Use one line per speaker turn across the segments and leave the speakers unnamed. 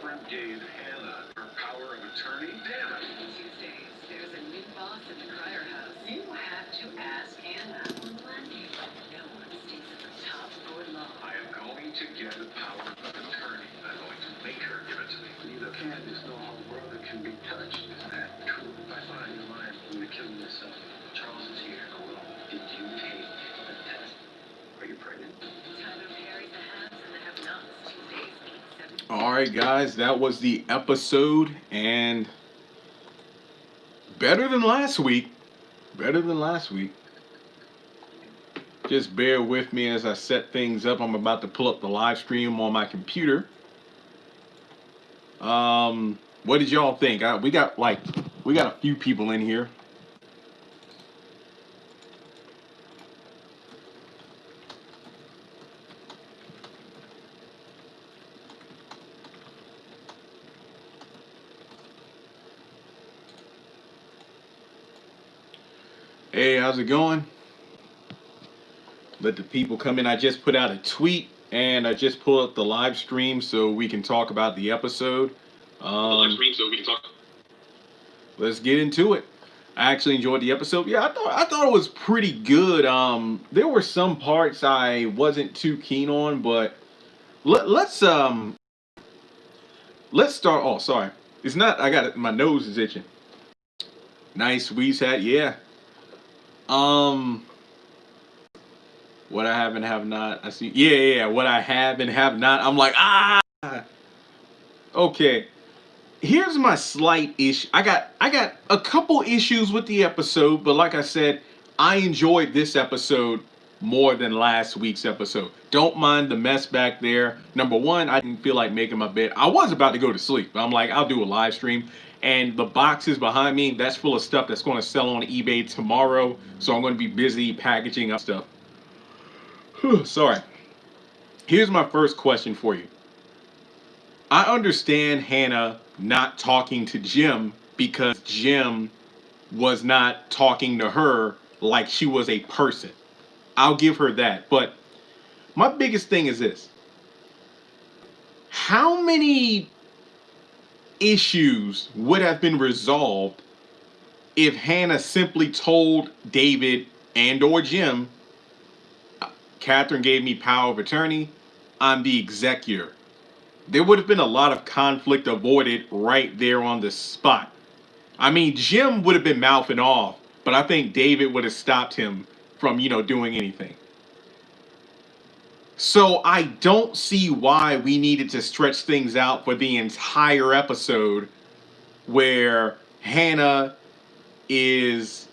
girlfriend gave Hannah her power of attorney? Damn it.
Tuesdays, there's a new boss at the Crier house. You have to ask Hannah. No one stays at the top for long.
I am going to get the power of attorney. I'm going to make her give it to me. Neither can. There's no whole world that can be touched. Is that true? If I find your mind when you're killing yourself, Charles is here. I will. Did you take the test? Are you pregnant?
Time to bury the haves and the have-nots. Tuesdays, 8, 7.
All right, guys, that was the episode, and better than last week. Better than last week. Just bear with me as I set things up. I'm about to pull up the live stream on my computer. What did y'all think? We got a few people in here. Hey, how's it going? Let the people come in. I just put out a tweet and I just pulled up the live stream so we can talk about the episode. Let's get into it. I actually enjoyed the episode. Yeah, I thought it was pretty good. There were some parts I wasn't too keen on, but let's start. Oh, sorry. It's not. I got it. My nose is itching. Nice Weeze hat. Yeah. What I have and have not. I see. Yeah. What I have and have not. I'm like, okay. Here's my slight issue. I got a couple issues with the episode, but like I said, I enjoyed this episode more than last week's episode. Don't mind the mess back there. Number one, I didn't feel like making my bed. I was about to go to sleep. I'm like, I'll do a live stream. And the boxes behind me, that's full of stuff that's going to sell on eBay tomorrow. So I'm going to be busy packaging up stuff. Sorry. Here's my first question for you. I understand Hannah not talking to Jim because Jim was not talking to her like she was a person. I'll give her that. But my biggest thing is this. How many issues would have been resolved if Hannah simply told David and or Jim, Catherine gave me power of attorney, I'm the executor? There would have been a lot of conflict avoided right there on the spot. I mean, Jim would have been mouthing off, but I think David would have stopped him from, doing anything. So I don't see why we needed to stretch things out for the entire episode where Hannah is,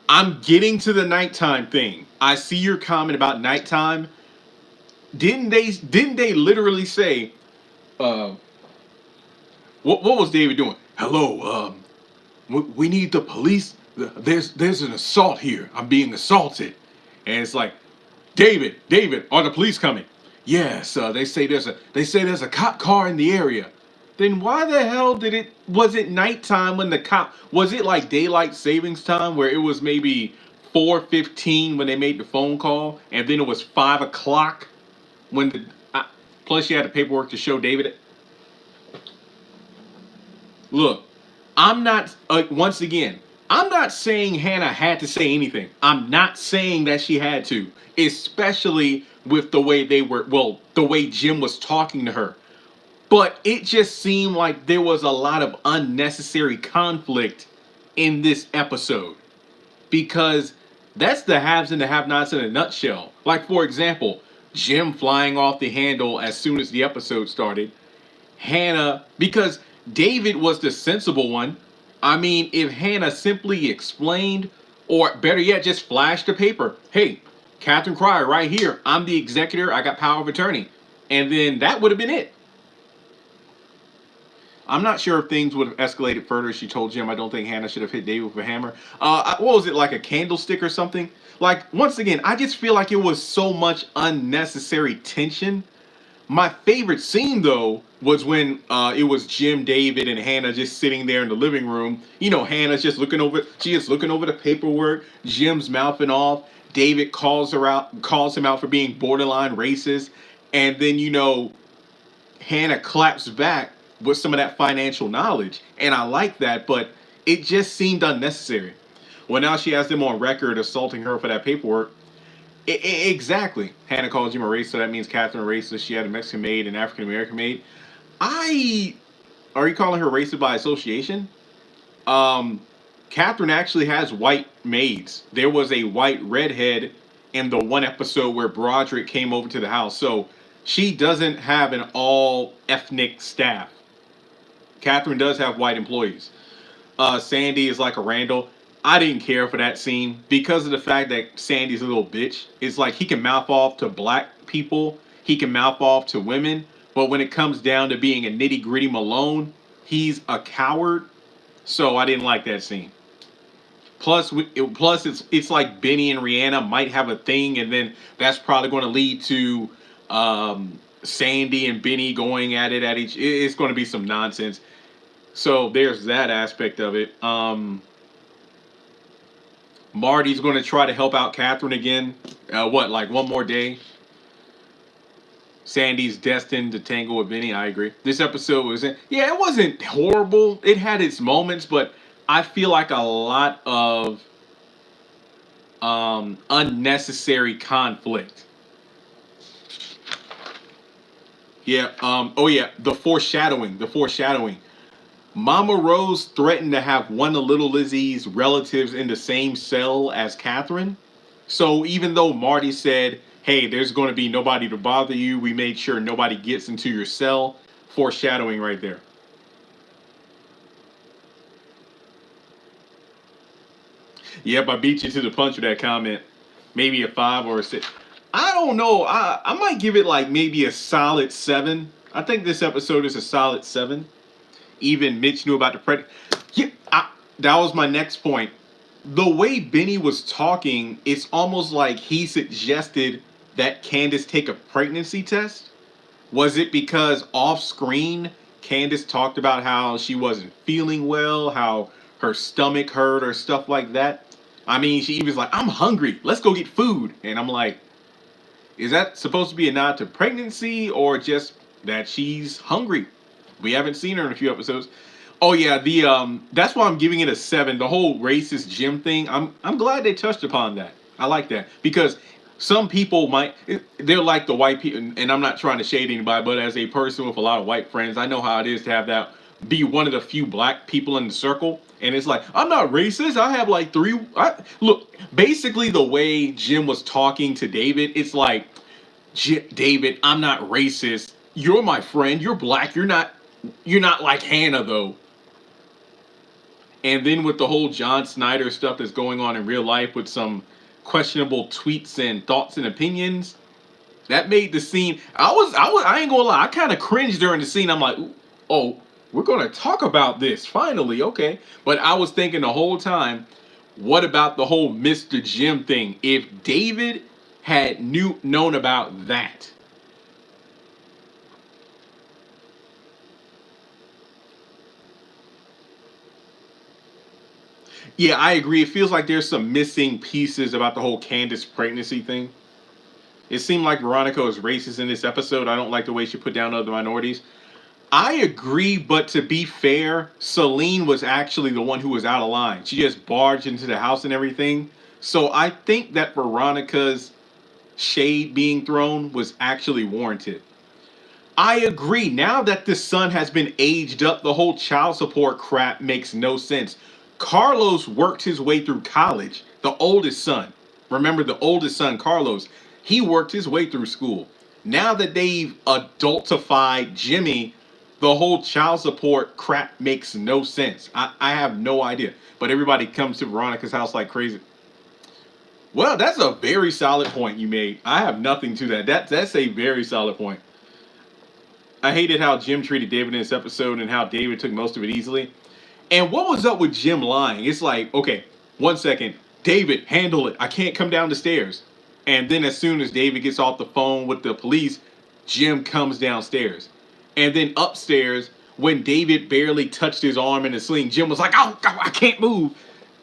I'm getting to the nighttime thing. I see your comment about nighttime. Didn't they literally say, what was David doing? Hello, we need the police. There's an assault here. I'm being assaulted. And it's like, David, are the police coming? Yes, they say there's a cop car in the area. Then why the hell was it nighttime when was it like daylight savings time where it was maybe 4:15 when they made the phone call and then it was 5 o'clock when plus you had the paperwork to show David? Look, I'm not, once again, I'm not saying Hannah had to say anything. I'm not saying that she had to, especially with the way the way Jim was talking to her. But it just seemed like there was a lot of unnecessary conflict in this episode. Because that's the haves and the have-nots in a nutshell. Like, for example, Jim flying off the handle as soon as the episode started. Hannah, because David was the sensible one. I mean, if Hannah simply explained, or better yet, just flashed the paper. Hey, Catherine Crier right here. I'm the executor. I got power of attorney. And then that would have been it. I'm not sure if things would have escalated further. She told Jim, I don't think Hannah should have hit David with a hammer. What was it, like a candlestick or something? Like, once again, I just feel like it was so much unnecessary tension. My favorite scene, though, was when it was Jim, David, and Hannah just sitting there in the living room. Hannah's just looking over. She is looking over the paperwork. Jim's mouthing off. David calls him out for being borderline racist. And then, Hannah claps back with some of that financial knowledge. And I like that, but it just seemed unnecessary. Well, now she has them on record assaulting her for that paperwork. Exactly. Hannah calls him a racist, so that means Catherine a racist. She had a Mexican maid and African American maid. Are you calling her racist by association? Um, Catherine actually has white maids. There was a white redhead in the one episode where Broderick came over to the house. So she doesn't have an all ethnic staff. Catherine does have white employees. Sandy is like a Randall. I didn't care for that scene because of the fact that Sandy's a little bitch. It's like he can mouth off to black people, he can mouth off to women, but when it comes down to being a nitty gritty Malone, he's a coward. So I didn't like that scene. Plus it's like Benny and Rihanna might have a thing, and then that's probably going to lead to Sandy and Benny going at it at each. It's going to be some nonsense. So there's that aspect of it. Marty's going to try to help out Catherine again. Like one more day? Sandy's destined to tangle with Benny. I agree. This episode it wasn't horrible. It had its moments, but I feel like a lot of unnecessary conflict. Yeah. The foreshadowing. Mama Rose threatened to have one of Little Lizzie's relatives in the same cell as Catherine. So even though Marty said, hey, there's going to be nobody to bother you, we made sure nobody gets into your cell. Foreshadowing right there. Yep, I beat you to the punch with that comment. Maybe a 5 or a 6. I don't know. I might give it like maybe a solid 7. I think this episode is a solid 7. Even Mitch knew about the pregnant. Yeah, that was my next point. The way Benny was talking, it's almost like he suggested that Candace take a pregnancy test. Was it because off screen, Candace talked about how she wasn't feeling well, how her stomach hurt or stuff like that? I mean, she was like, I'm hungry. Let's go get food. And I'm like, is that supposed to be a nod to pregnancy or just that she's hungry? We haven't seen her in a few episodes. Oh yeah, that's why I'm giving it a 7. The whole racist gym thing. I'm glad they touched upon that. I like that because some people they're like the white people, and I'm not trying to shade anybody, but as a person with a lot of white friends, I know how it is to have that be one of the few black people in the circle. And it's like, I'm not racist. I have like 3. Look, basically the way Jim was talking to David, it's like, David, I'm not racist. You're my friend. You're black. You're not like Hannah though. And then with the whole John Snyder stuff that's going on in real life with some questionable tweets and thoughts and opinions, that made the scene. I ain't gonna lie. I kind of cringed during the scene. I'm like, oh, we're gonna talk about this finally, okay? But I was thinking the whole time, what about the whole Mr. Jim thing? If David had known about that. Yeah, I agree. It feels like there's some missing pieces about the whole Candace pregnancy thing. It seemed like Veronica is racist in this episode. I don't like the way she put down other minorities. I agree, but to be fair, Celine was actually the one who was out of line. She just barged into the house and everything. So I think that Veronica's shade being thrown was actually warranted. I agree. Now that the son has been aged up, the whole child support crap makes no sense. Carlos worked his way through college. The oldest son. Remember the oldest son, Carlos. He worked his way through school. Now that they've adultified Jimmy, the whole child support crap makes no sense. I have no idea. But everybody comes to Veronica's house like crazy. Well, that's a very solid point you made. I have nothing to that. That's a very solid point. I hated how Jim treated David in this episode and how David took most of it easily. And what was up with Jim lying? It's like, okay, 1 second. David, handle it. I can't come down the stairs. And then as soon as David gets off the phone with the police, Jim comes downstairs. And then upstairs, when David barely touched his arm in a sling, Jim was like, oh, I can't move.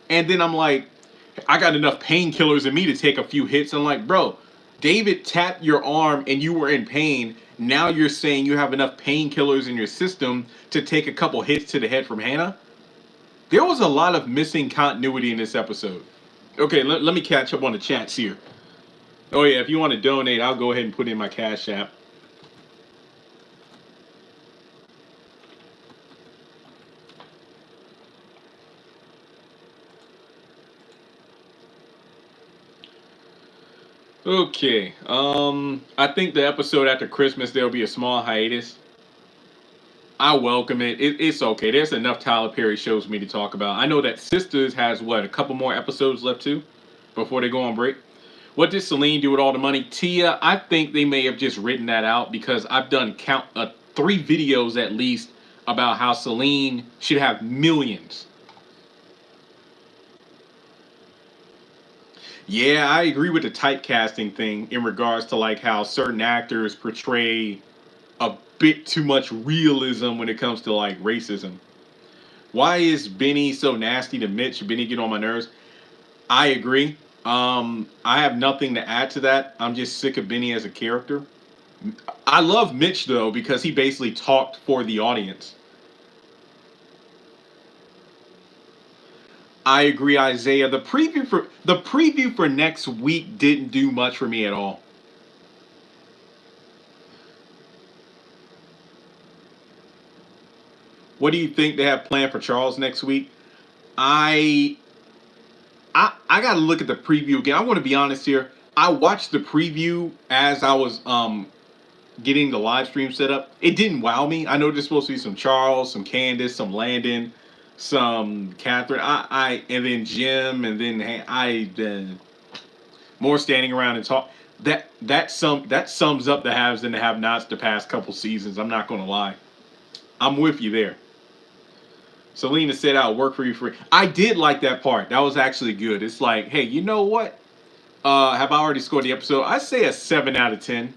And then I'm like, I got enough painkillers in me to take a few hits. I'm like, bro, David tapped your arm and you were in pain. Now you're saying you have enough painkillers in your system to take a couple hits to the head from Hannah? There was a lot of missing continuity in this episode. Okay, let me catch up on the chats here. Oh yeah, if you want to donate, I'll go ahead and put in my Cash App. Okay, I think the episode after Christmas there'll be a small hiatus. I welcome it. It's okay. There's enough Tyler Perry shows for me to talk about. I know that Sisters has what, a couple more episodes left too, before they go on break. What did Celine do with all the money? Tia, I think they may have just written that out because I've done 3 videos at least about how Celine should have millions. Yeah, I agree with the typecasting thing in regards to like how certain actors portray a bit too much realism when it comes to like racism. Why is Benny so nasty to Mitch? Benny get on my nerves. I agree. I have nothing to add to that. I'm just sick of Benny as a character. I love Mitch though because he basically talked for the audience. I agree, Isaiah. The preview for next week didn't do much for me at all. What do you think they have planned for Charles next week? I gotta look at the preview again. I want to be honest here. I watched the preview as I was getting the live stream set up. It didn't wow me. I know there's supposed to be some Charles, some Candace, some Landon, some Catherine. And then Jim, and then more standing around and talk. That sums up the haves and the have-nots the past couple seasons. I'm not gonna lie. I'm with you there. Selena said I'll work for you free. I did like that part. That was actually good. It's like, hey, you know what? Have I already scored the episode? I say a 7 out of 10.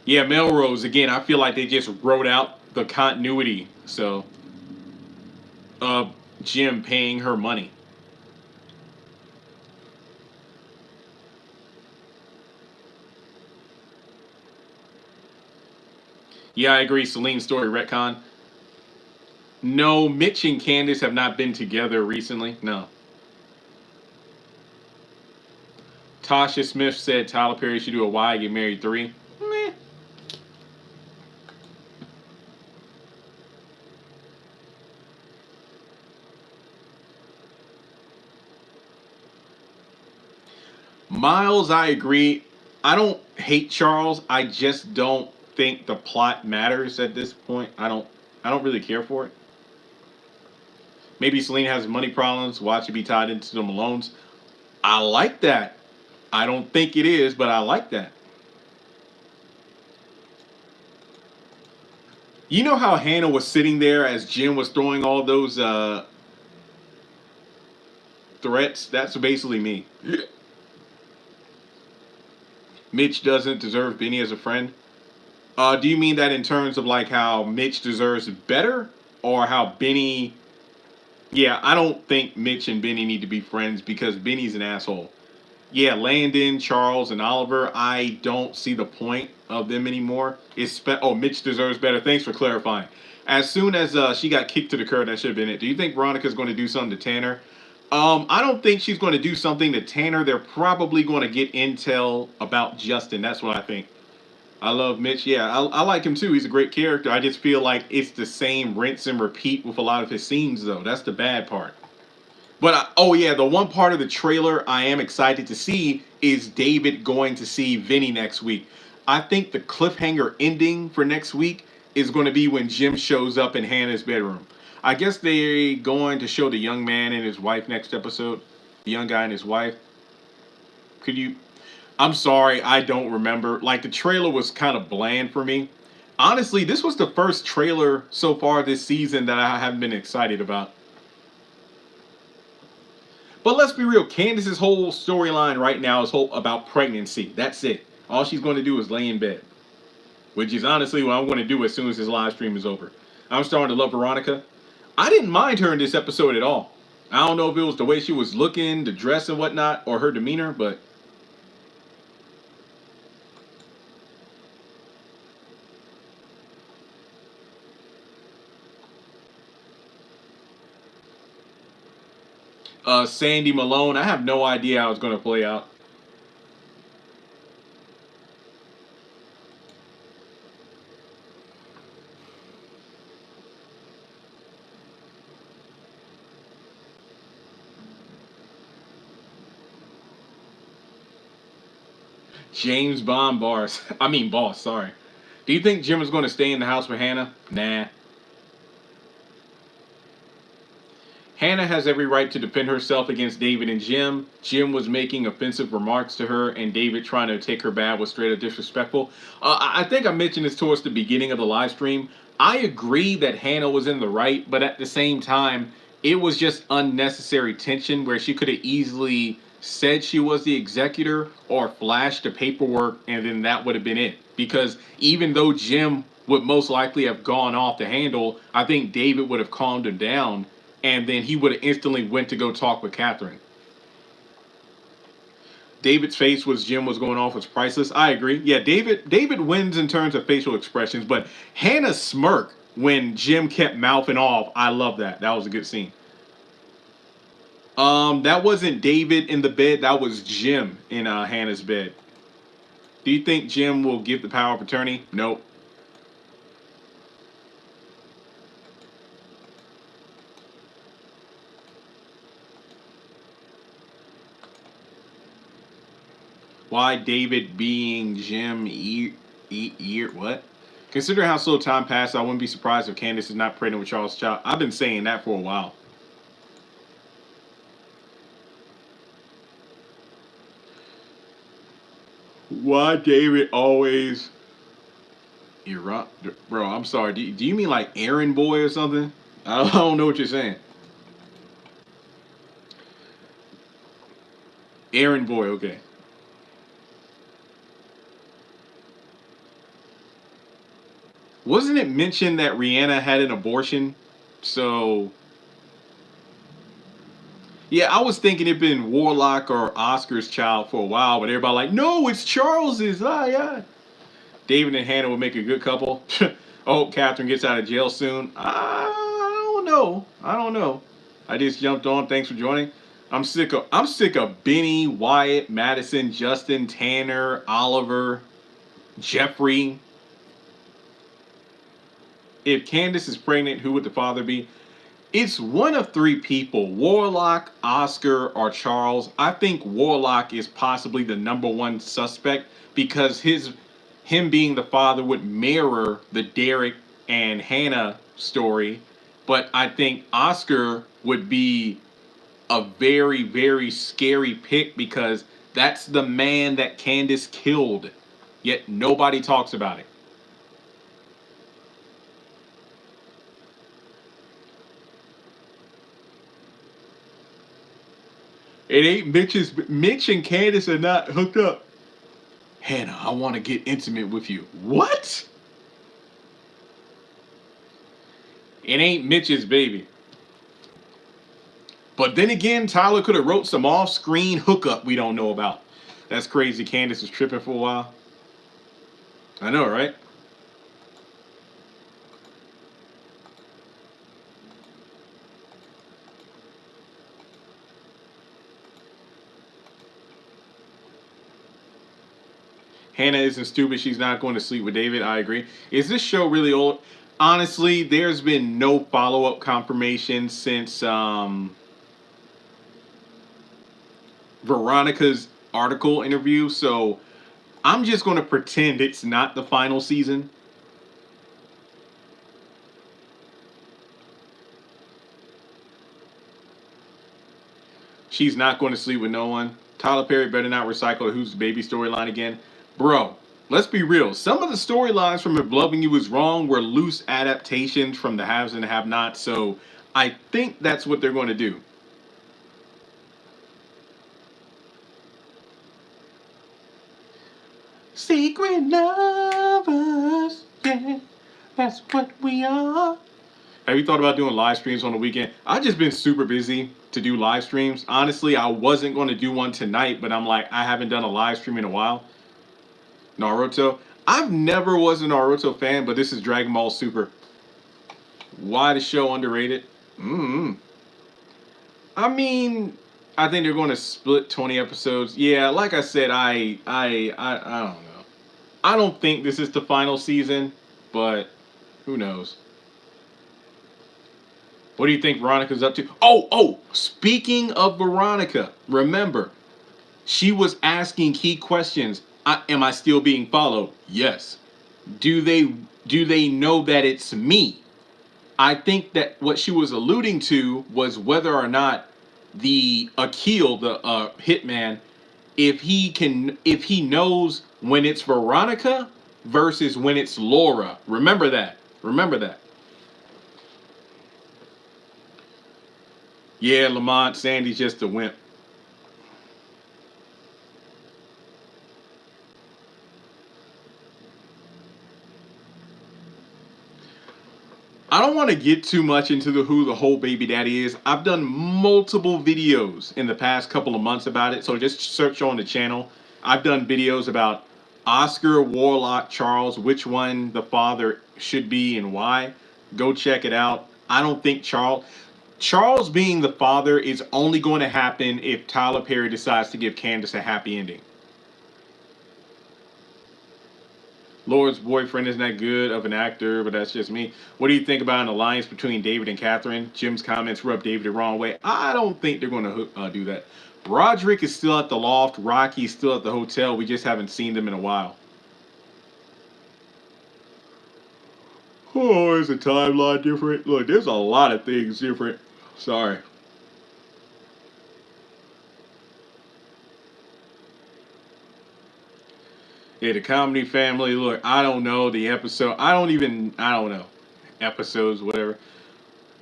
Yeah, Melrose, again, I feel like they just wrote out the continuity. So, Jim paying her money. Yeah, I agree. Celine's story retcon. No, Mitch and Candace have not been together recently. No. Tasha Smith said Tyler Perry should do a Why Get Married 3. Meh. Miles, I agree. I don't hate Charles. I just don't think the plot matters at this point. I don't really care for it. Maybe Selena has money problems. Why should be tied into the Malones? I like that. I don't think it is, but I like that. You know how Hannah was sitting there as Jim was throwing all those threats? That's basically me. Mitch doesn't deserve Benny as a friend. Do you mean that in terms of like how Mitch deserves better, or how Benny? Yeah, I don't think Mitch and Benny need to be friends because Benny's an asshole. Yeah, Landon, Charles, and Oliver, I don't see the point of them anymore. Mitch deserves better. Thanks for clarifying. As soon as she got kicked to the curb, that should have been it. Do you think Veronica's going to do something to Tanner? I don't think she's going to do something to Tanner. They're probably going to get intel about Justin. That's what I think. I love Mitch. Yeah, I like him too. He's a great character. I just feel like it's the same rinse and repeat with a lot of his scenes, though. That's the bad part. But, the one part of the trailer I am excited to see is David going to see Vinny next week. I think the cliffhanger ending for next week is going to be when Jim shows up in Hannah's bedroom. I guess they're going to show the young man and his wife next episode. The young guy and his wife. I'm sorry, I don't remember. Like, the trailer was kind of bland for me. Honestly, this was the first trailer so far this season that I haven't been excited about. But let's be real, Candace's whole storyline right now is about pregnancy. That's it. All she's going to do is lay in bed. Which is honestly what I'm going to do as soon as this live stream is over. I'm starting to love Veronica. I didn't mind her in this episode at all. I don't know if it was the way she was looking, the dress and whatnot, or her demeanor, but Sandy Malone, I have no idea how it's going to play out. James Bond bars. I mean, boss, sorry. Do you think Jim is going to stay in the house with Hannah? Nah. Hannah has every right to defend herself against David and Jim. Jim was making offensive remarks to her, and David trying to take her bad was straight up disrespectful. I think I mentioned this towards the beginning of the live stream. I agree that Hannah was in the right, but at the same time, it was just unnecessary tension where she could have easily said she was the executor or flashed the paperwork, and then that would have been it. Because even though Jim would most likely have gone off the handle, I think David would have calmed him down, and then he would have instantly went to go talk with Catherine. David's face was Jim was going off was priceless. I agree. Yeah, David wins in terms of facial expressions, but Hannah's smirk when Jim kept mouthing off, I love that. That was a good scene. That wasn't David in the bed. That was Jim in Hannah's bed. Do you think Jim will give the power of attorney? Nope. Why David being Jim what? Considering how slow time passed, I wouldn't be surprised if Candace is not pregnant with Charles' child. I've been saying that for a while. Why David always bro, I'm sorry. Do you mean like errand boy or something? I don't know what you're saying. Errand boy, okay. Wasn't it mentioned that Rihanna had an abortion? So yeah, I was thinking it'd been Warlock or Oscar's child for a while, but everybody like, no, it's Charles's. Ah, yeah. David and Hannah would make a good couple. I hope Catherine gets out of jail soon. I don't know. I don't know. I just jumped on. Thanks for joining. I'm sick of Benny, Wyatt, Madison, Justin, Tanner, Oliver, Jeffrey. If Candace is pregnant, who would the father be? It's one of three people: Warlock, Oscar, or Charles. I think Warlock is possibly the number one suspect because him being the father would mirror the Derek and Hannah story. But I think Oscar would be a very, very scary pick because that's the man that Candace killed. Yet nobody talks about it. It ain't Mitch and Candace are not hooked up. Hannah, I want to get intimate with you. What? It ain't Mitch's baby. But then again, Tyler could have wrote some off-screen hookup we don't know about. That's crazy. Candace was tripping for a while. I know, right? Hannah isn't stupid. She's not going to sleep with David. I agree. Is this show really old? Honestly, there's been no follow-up confirmation since Veronica's article interview. So I'm just going to pretend it's not the final season. She's not going to sleep with no one. Tyler Perry better not recycle the Who's the Baby storyline again. Bro, let's be real. Some of the storylines from If Loving You Is Wrong were loose adaptations from the haves and the have-nots, so I think that's what they're going to do. Secret lovers, yeah, that's what we are. Have you thought about doing live streams on the weekend? I've just been super busy to do live streams. Honestly, I wasn't going to do one tonight, but I'm like, I haven't done a live stream in a while. Naruto. I've never was a Naruto fan, but this is Dragon Ball Super. Why the show underrated? I mean, I think they're going to split 20 episodes. Yeah, like I said, I don't know. I don't think this is the final season, but who knows? What do you think Veronica's up to? Oh, speaking of Veronica, remember, she was asking key questions. Am I still being followed? Yes. Do they know that it's me? I think that what she was alluding to was whether or not the Akil, the hitman, if he knows when it's Veronica versus when it's Laura. Remember that. Remember that. Yeah, Lamont, Sandy's just a wimp. I don't want to get too much into who the whole baby daddy is. I've done multiple videos in the past couple of months about it, so just search on the channel. I've done videos about Oscar, Warlock, Charles, which one the father should be and why. Go check it out. I don't think Charles being the father is only going to happen if Tyler Perry decides to give Candace a happy ending. Laura's boyfriend isn't that good of an actor, but that's just me. What do you think about an alliance between David and Catherine? Jim's comments rub David the wrong way. I don't think they're going to do that. Roderick is still at the loft. Rocky's still at the hotel. We just haven't seen them in a while. Oh, is the timeline different? Look, there's a lot of things different. Sorry. Yeah, the comedy family. Look, I don't know the episode. I don't know. Episodes, whatever.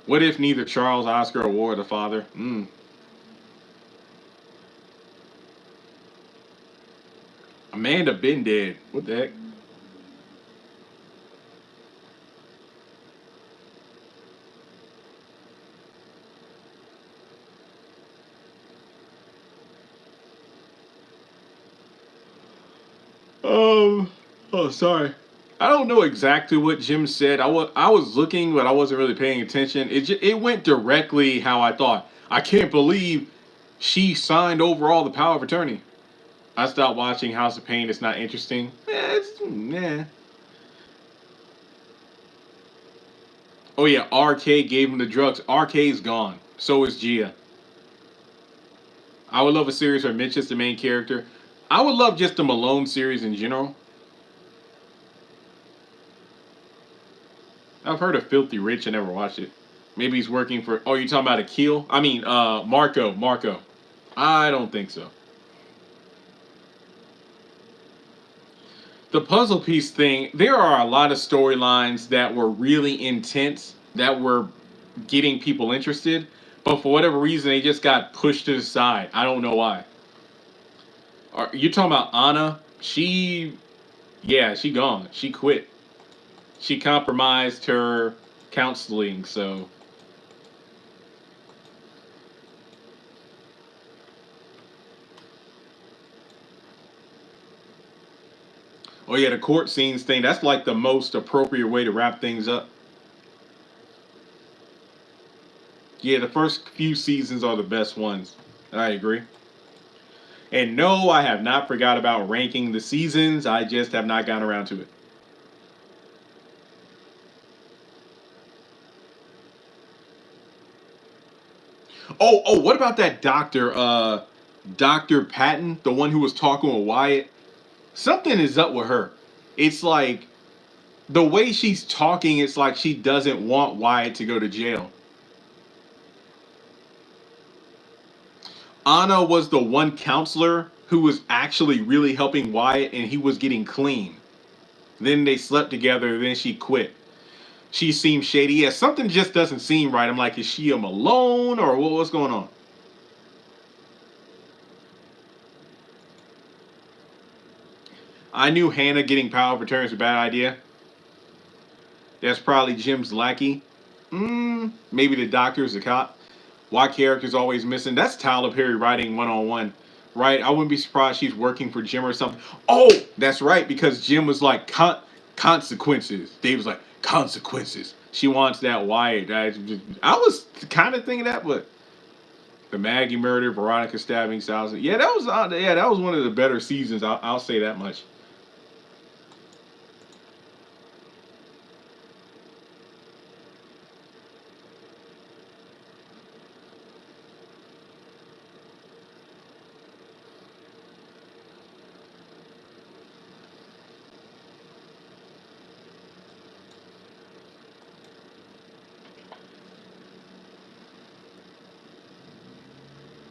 What if neither Charles, Oscar, or Ward are the father? Amanda been dead. What the heck? Oh, sorry. I don't know exactly what Jim said. I was looking, but I wasn't really paying attention. It went directly how I thought. I can't believe she signed over all the power of attorney. I stopped watching House of Pain. It's not interesting. Yeah. Oh yeah, RK gave him the drugs. RK's gone. So is Gia. I would love a series where Mitch is the main character. I would love just the Malone series in general. I've heard of Filthy Rich. I never watched it. Maybe he's working for. Oh, you talking about Akil? I mean, Marco. Marco. I don't think so. The puzzle piece thing. There are a lot of storylines that were really intense that were getting people interested, but for whatever reason, they just got pushed to the side. I don't know why. Are you talking about Anna? Yeah, she gone. She quit. She compromised her counseling, so. Oh yeah, the court scenes thing, that's like the most appropriate way to wrap things up. Yeah, the first few seasons are the best ones. I agree. And no, I have not forgot about ranking the seasons. I just have not gotten around to it. Oh, what about that doctor, Dr. Patton, the one who was talking with Wyatt? Something is up with her. It's like the way she's talking, it's like she doesn't want Wyatt to go to jail. Anna was the one counselor who was actually really helping Wyatt and he was getting clean. Then they slept together, then she quit. She seems shady. Yeah, something just doesn't seem right. I'm like, is she a Malone or what's going on? I knew Hannah getting power of attorney is a bad idea. That's probably Jim's lackey. Maybe the doctor is a cop. Why character's always missing? That's Tyler Perry writing 101, right? I wouldn't be surprised she's working for Jim or something. Oh, that's right, because Jim was like consequences. Dave was like consequences. She wants that Wyatt. I was kind of thinking that, but the Maggie murder, Veronica stabbing, thousand. Yeah, that was one of the better seasons. I'll say that much.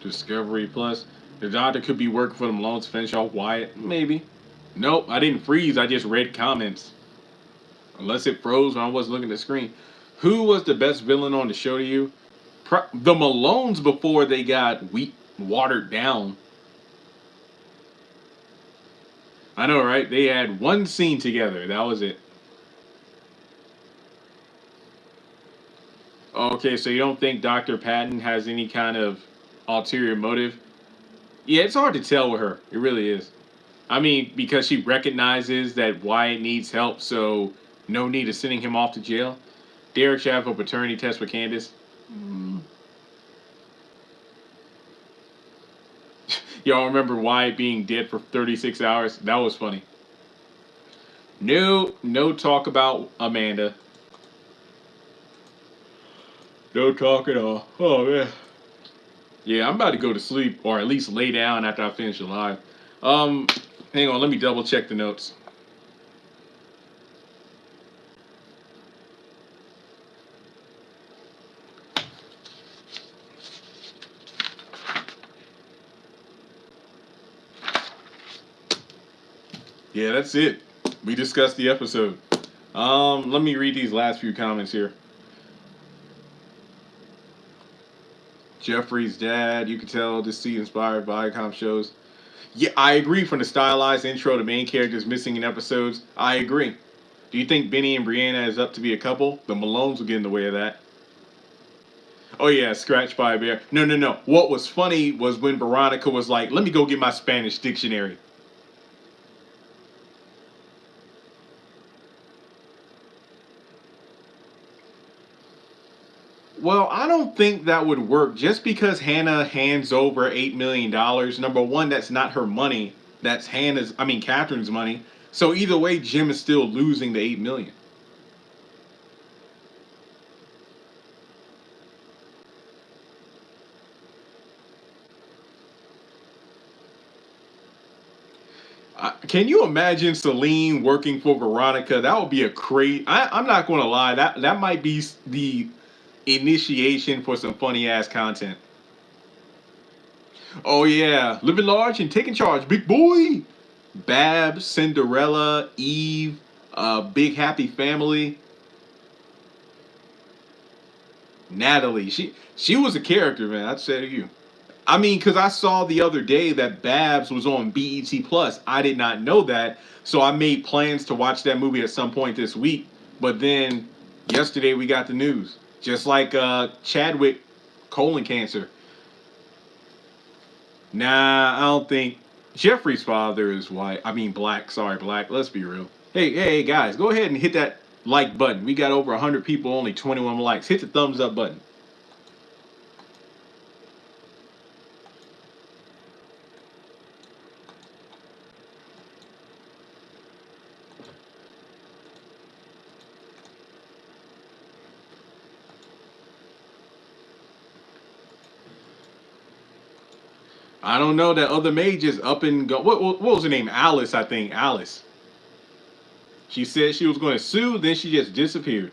Discovery Plus. The doctor could be working for them loans to finish off Wyatt. Maybe. Nope, I didn't freeze. I just read comments. Unless it froze when I wasn't looking at the screen. Who was the best villain on the show to you? The Malones before they got watered down. I know, right? They had one scene together. That was it. Okay, so you don't think Dr. Patton has any kind of ulterior motive? Yeah, it's hard to tell with her. It really is. I mean, because she recognizes that Wyatt needs help, so no need of sending him off to jail. Derek should have a paternity test with Candace. Y'all remember Wyatt being dead for 36 hours? That was funny. No talk about Amanda. No talk at all. Oh, man. Yeah, I'm about to go to sleep, or at least lay down after I finish the live. Um, Hang on, let me double check the notes. Yeah, that's it. We discussed the episode. Let me read these last few comments here. Jeffrey's dad, you can tell this season inspired by icon shows. Yeah, I agree. From the stylized intro to main characters missing in episodes, I agree. Do you think Benny and Brianna is up to be a couple? The Malones will get in the way of that. Oh yeah, scratched by a bear. No. What was funny was when Veronica was like, "Let me go get my Spanish dictionary." Well, I don't think that would work just because Hannah hands over $8 million. Number one, that's not her money. That's Catherine's money. So either way, Jim is still losing the 8 million. Can you imagine Celine working for Veronica? That would be a crazy. I'm not going to lie. That might be the initiation for some funny ass content. Oh yeah, living large and taking charge, big boy. Babs, Cinderella, Eve, Big Happy Family, Natalie. She was a character, man. I'd say to you. I mean, because I saw the other day that Babs was on BET Plus. I did not know that, so I made plans to watch that movie at some point this week. But then yesterday we got the news, just like Chadwick, colon cancer. Nah, I don't think Jeffrey's father is white. I mean black. Sorry, black. Let's be real. Hey, guys, go ahead and hit that like button. We got over 100 people, only 21 likes. Hit the thumbs up button. I don't know that other mage is up and go. What was her name? Alice, I think. Alice. She said she was going to sue, then she just disappeared.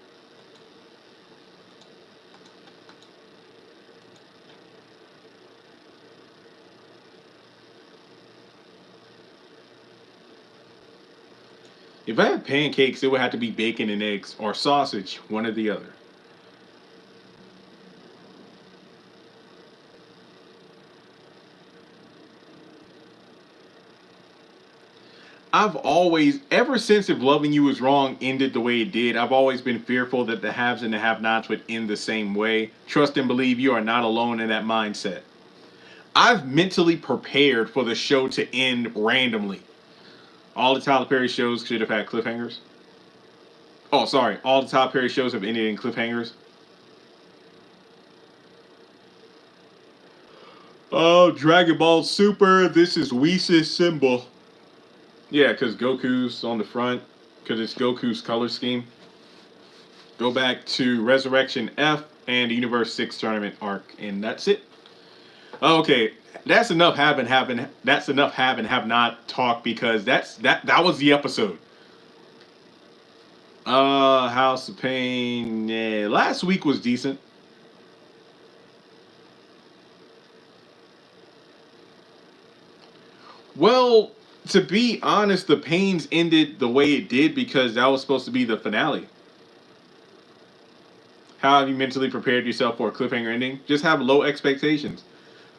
If I had pancakes, it would have to be bacon and eggs or sausage, one or the other. I've always, ever since If Loving You Was Wrong ended the way it did, I've always been fearful that the haves and the have-nots would end the same way. Trust and believe you are not alone in that mindset. I've mentally prepared for the show to end randomly. All the Tyler Perry shows should have had cliffhangers. Oh, sorry. All the Tyler Perry shows have ended in cliffhangers. Oh, Dragon Ball Super. This is Whis' symbol. Yeah, because Goku's on the front. Because it's Goku's color scheme. Go back to Resurrection F and the Universe 6 tournament arc. And that's it. Okay. That's enough have and have not talk, because that was the episode. House of Pain. Yeah, last week was decent. Well, to be honest, the Pains ended the way it did because that was supposed to be the finale. How have you mentally prepared yourself for a cliffhanger ending? Just have low expectations.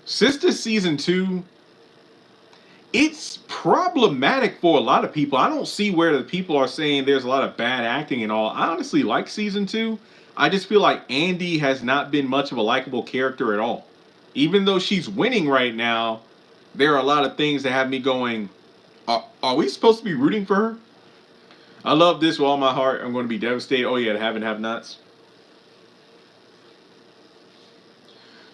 Sister Season 2, it's problematic for a lot of people. I don't see where the people are saying there's a lot of bad acting and all. I honestly like Season 2. I just feel like Andy has not been much of a likable character at all. Even though she's winning right now, there are a lot of things that have me going, are we supposed to be rooting for her? I love this with all my heart. I'm going to be devastated. Oh yeah, the have and have nots.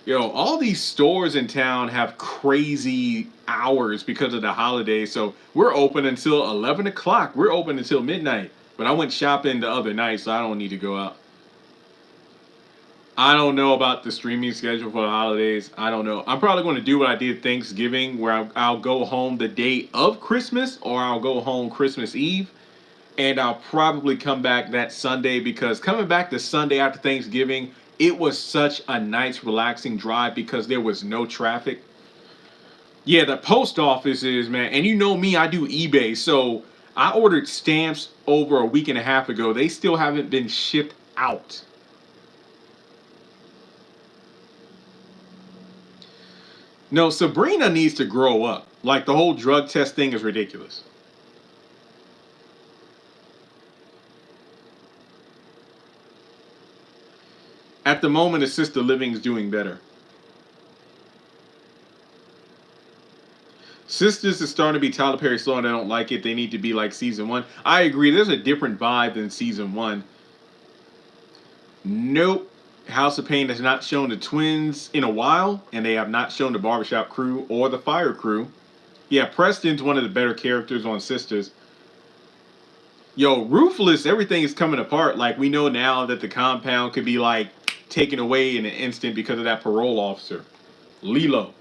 Yo, all these stores in town have crazy hours because of the holiday. So we're open until 11 o'clock. We're open until midnight. But I went shopping the other night, so I don't need to go out. I don't know about the streaming schedule for the holidays. I don't know. I'm probably going to do what I did Thanksgiving, where I'll go home the day of Christmas, or I'll go home Christmas Eve. And I'll probably come back that Sunday, because coming back the Sunday after Thanksgiving, it was such a nice, relaxing drive because there was no traffic. Yeah, the post office is, man. And you know me, I do eBay. So I ordered stamps over a week and a half ago. They still haven't been shipped out. No, Sabrina needs to grow up. Like, the whole drug test thing is ridiculous. At the moment, Assisted Living is doing better. Sisters is starting to be Tyler Perry slow, and I don't like it. They need to be like season 1. I agree. There's a different vibe than season 1. Nope. House of Pain has not shown the twins in a while, and they have not shown the Barbershop Crew or the Fire Crew. Yeah, Preston's one of the better characters on Sisters. Yo, Ruthless, everything is coming apart. Like, we know now that the compound could be, like, taken away in an instant because of that parole officer. Lilo.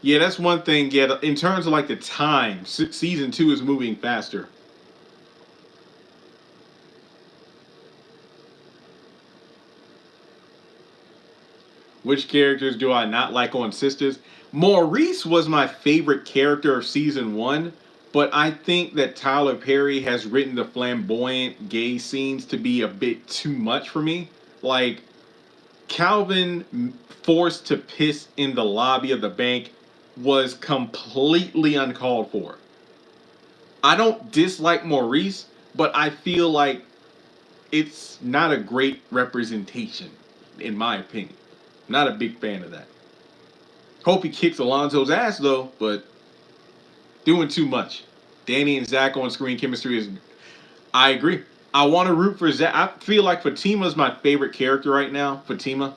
Yeah, that's one thing. Yeah, in terms of like the time, season 2 is moving faster. Which characters do I not like on Sisters? Maurice was my favorite character of season 1, but I think that Tyler Perry has written the flamboyant gay scenes to be a bit too much for me. Like, Calvin forced to piss in the lobby of the bank was completely uncalled for. I don't dislike Maurice, but I feel like it's not a great representation, in my opinion. Not a big fan of that. Hope he kicks Alonzo's ass though, but doing too much. Danny and Zach on screen chemistry is. I agree. I want to root for Zach. I feel like Fatima's my favorite character right now. Fatima.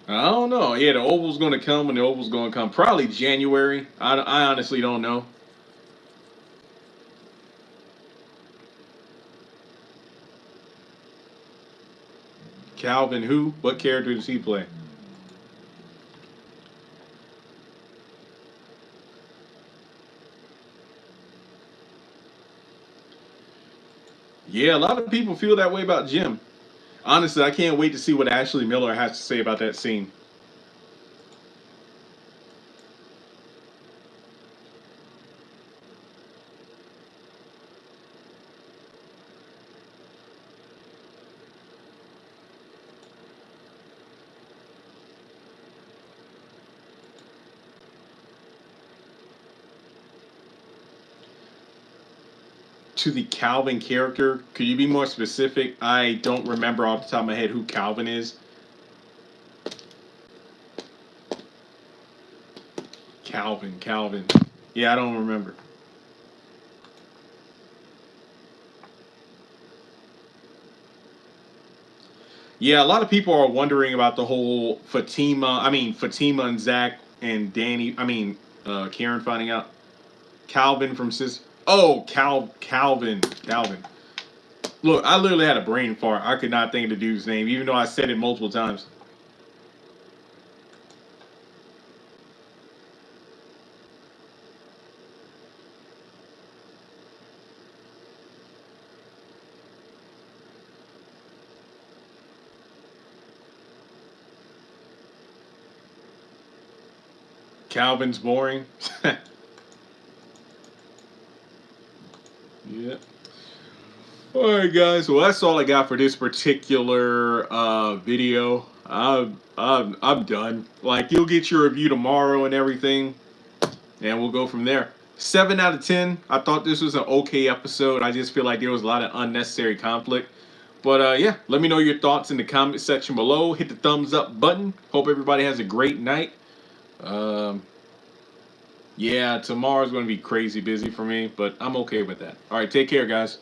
I don't know. Yeah, the Oval's going to come, and the Oval's going to come probably January. I honestly don't know. Calvin who? What character does he play? Yeah, a lot of people feel that way about Jim. Honestly, I can't wait to see what Ashley Miller has to say about that scene. To the Calvin character, could you be more specific? I don't remember off the top of my head who Calvin is. Calvin. Yeah, I don't remember. Yeah, a lot of people are wondering about the whole Fatima and Zach and Danny. Karen finding out Calvin from Sis. Oh, Calvin. Look, I literally had a brain fart. I could not think of the dude's name, even though I said it multiple times. Calvin's boring. Yeah. All right, guys. Well, that's all I got for this particular video. I'm done. Like, you'll get your review tomorrow and everything, and we'll go from there. 7 out of 10. I thought this was an okay episode. I just feel like there was a lot of unnecessary conflict. But yeah, let me know your thoughts in the comment section below. Hit the thumbs up button. Hope everybody has a great night. Um, yeah, tomorrow's going to be crazy busy for me, but I'm okay with that. All right, take care, guys.